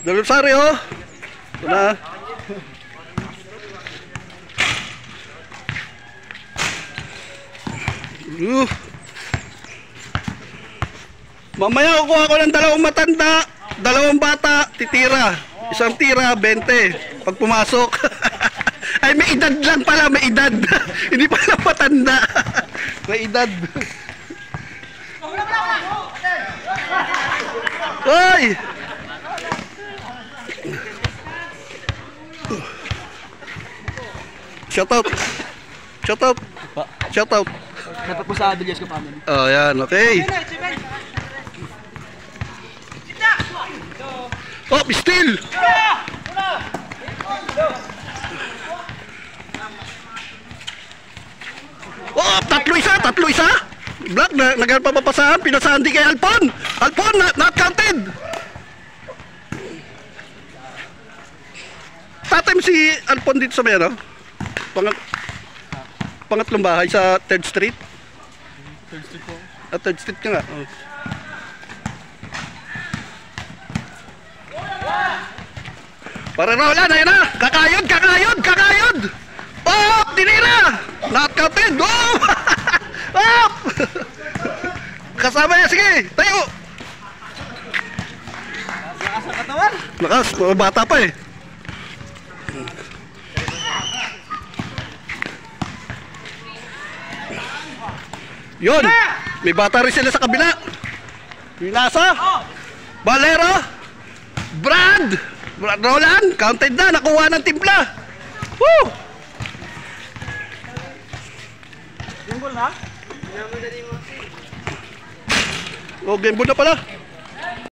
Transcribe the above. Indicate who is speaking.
Speaker 1: Del Rosario. Ito na. Mamaya kukuha ko ng 2 matanda, 2 bata, titira. Isang tira, 20. Pag pumasok. Ay, may edad lang pala, may edad. Hindi pala matanda. May edad. Hoy! Shout out. Shout out. Shout out.
Speaker 2: Shout out po sa Adelias ko family.
Speaker 1: Oh, yan, okay. Oh, still. Oh, tatlo isa. Black na nagpapapasahan, pinasahan di kay Alpon. Alpon not counted. Tatim si Alpon dito sa may ano? Pangatlong bahay sa 3rd Street.
Speaker 2: 3rd Street po.
Speaker 1: 3rd Street ka nga. Oh. Para Roland, ayun na. Kakayod. Oh, tinira. Not counted. Oh. Oh. Kasama niya, sige. Tayo.
Speaker 2: Lakas ang katawan.
Speaker 1: Lakas, bata pa eh. Yun. May bata rin sila sa kabila. Pinasa. Valero. Brad Roland, counted na, nakuha ng timpla. Woo!
Speaker 2: Yung goal na?
Speaker 1: Oh, game ball na pala.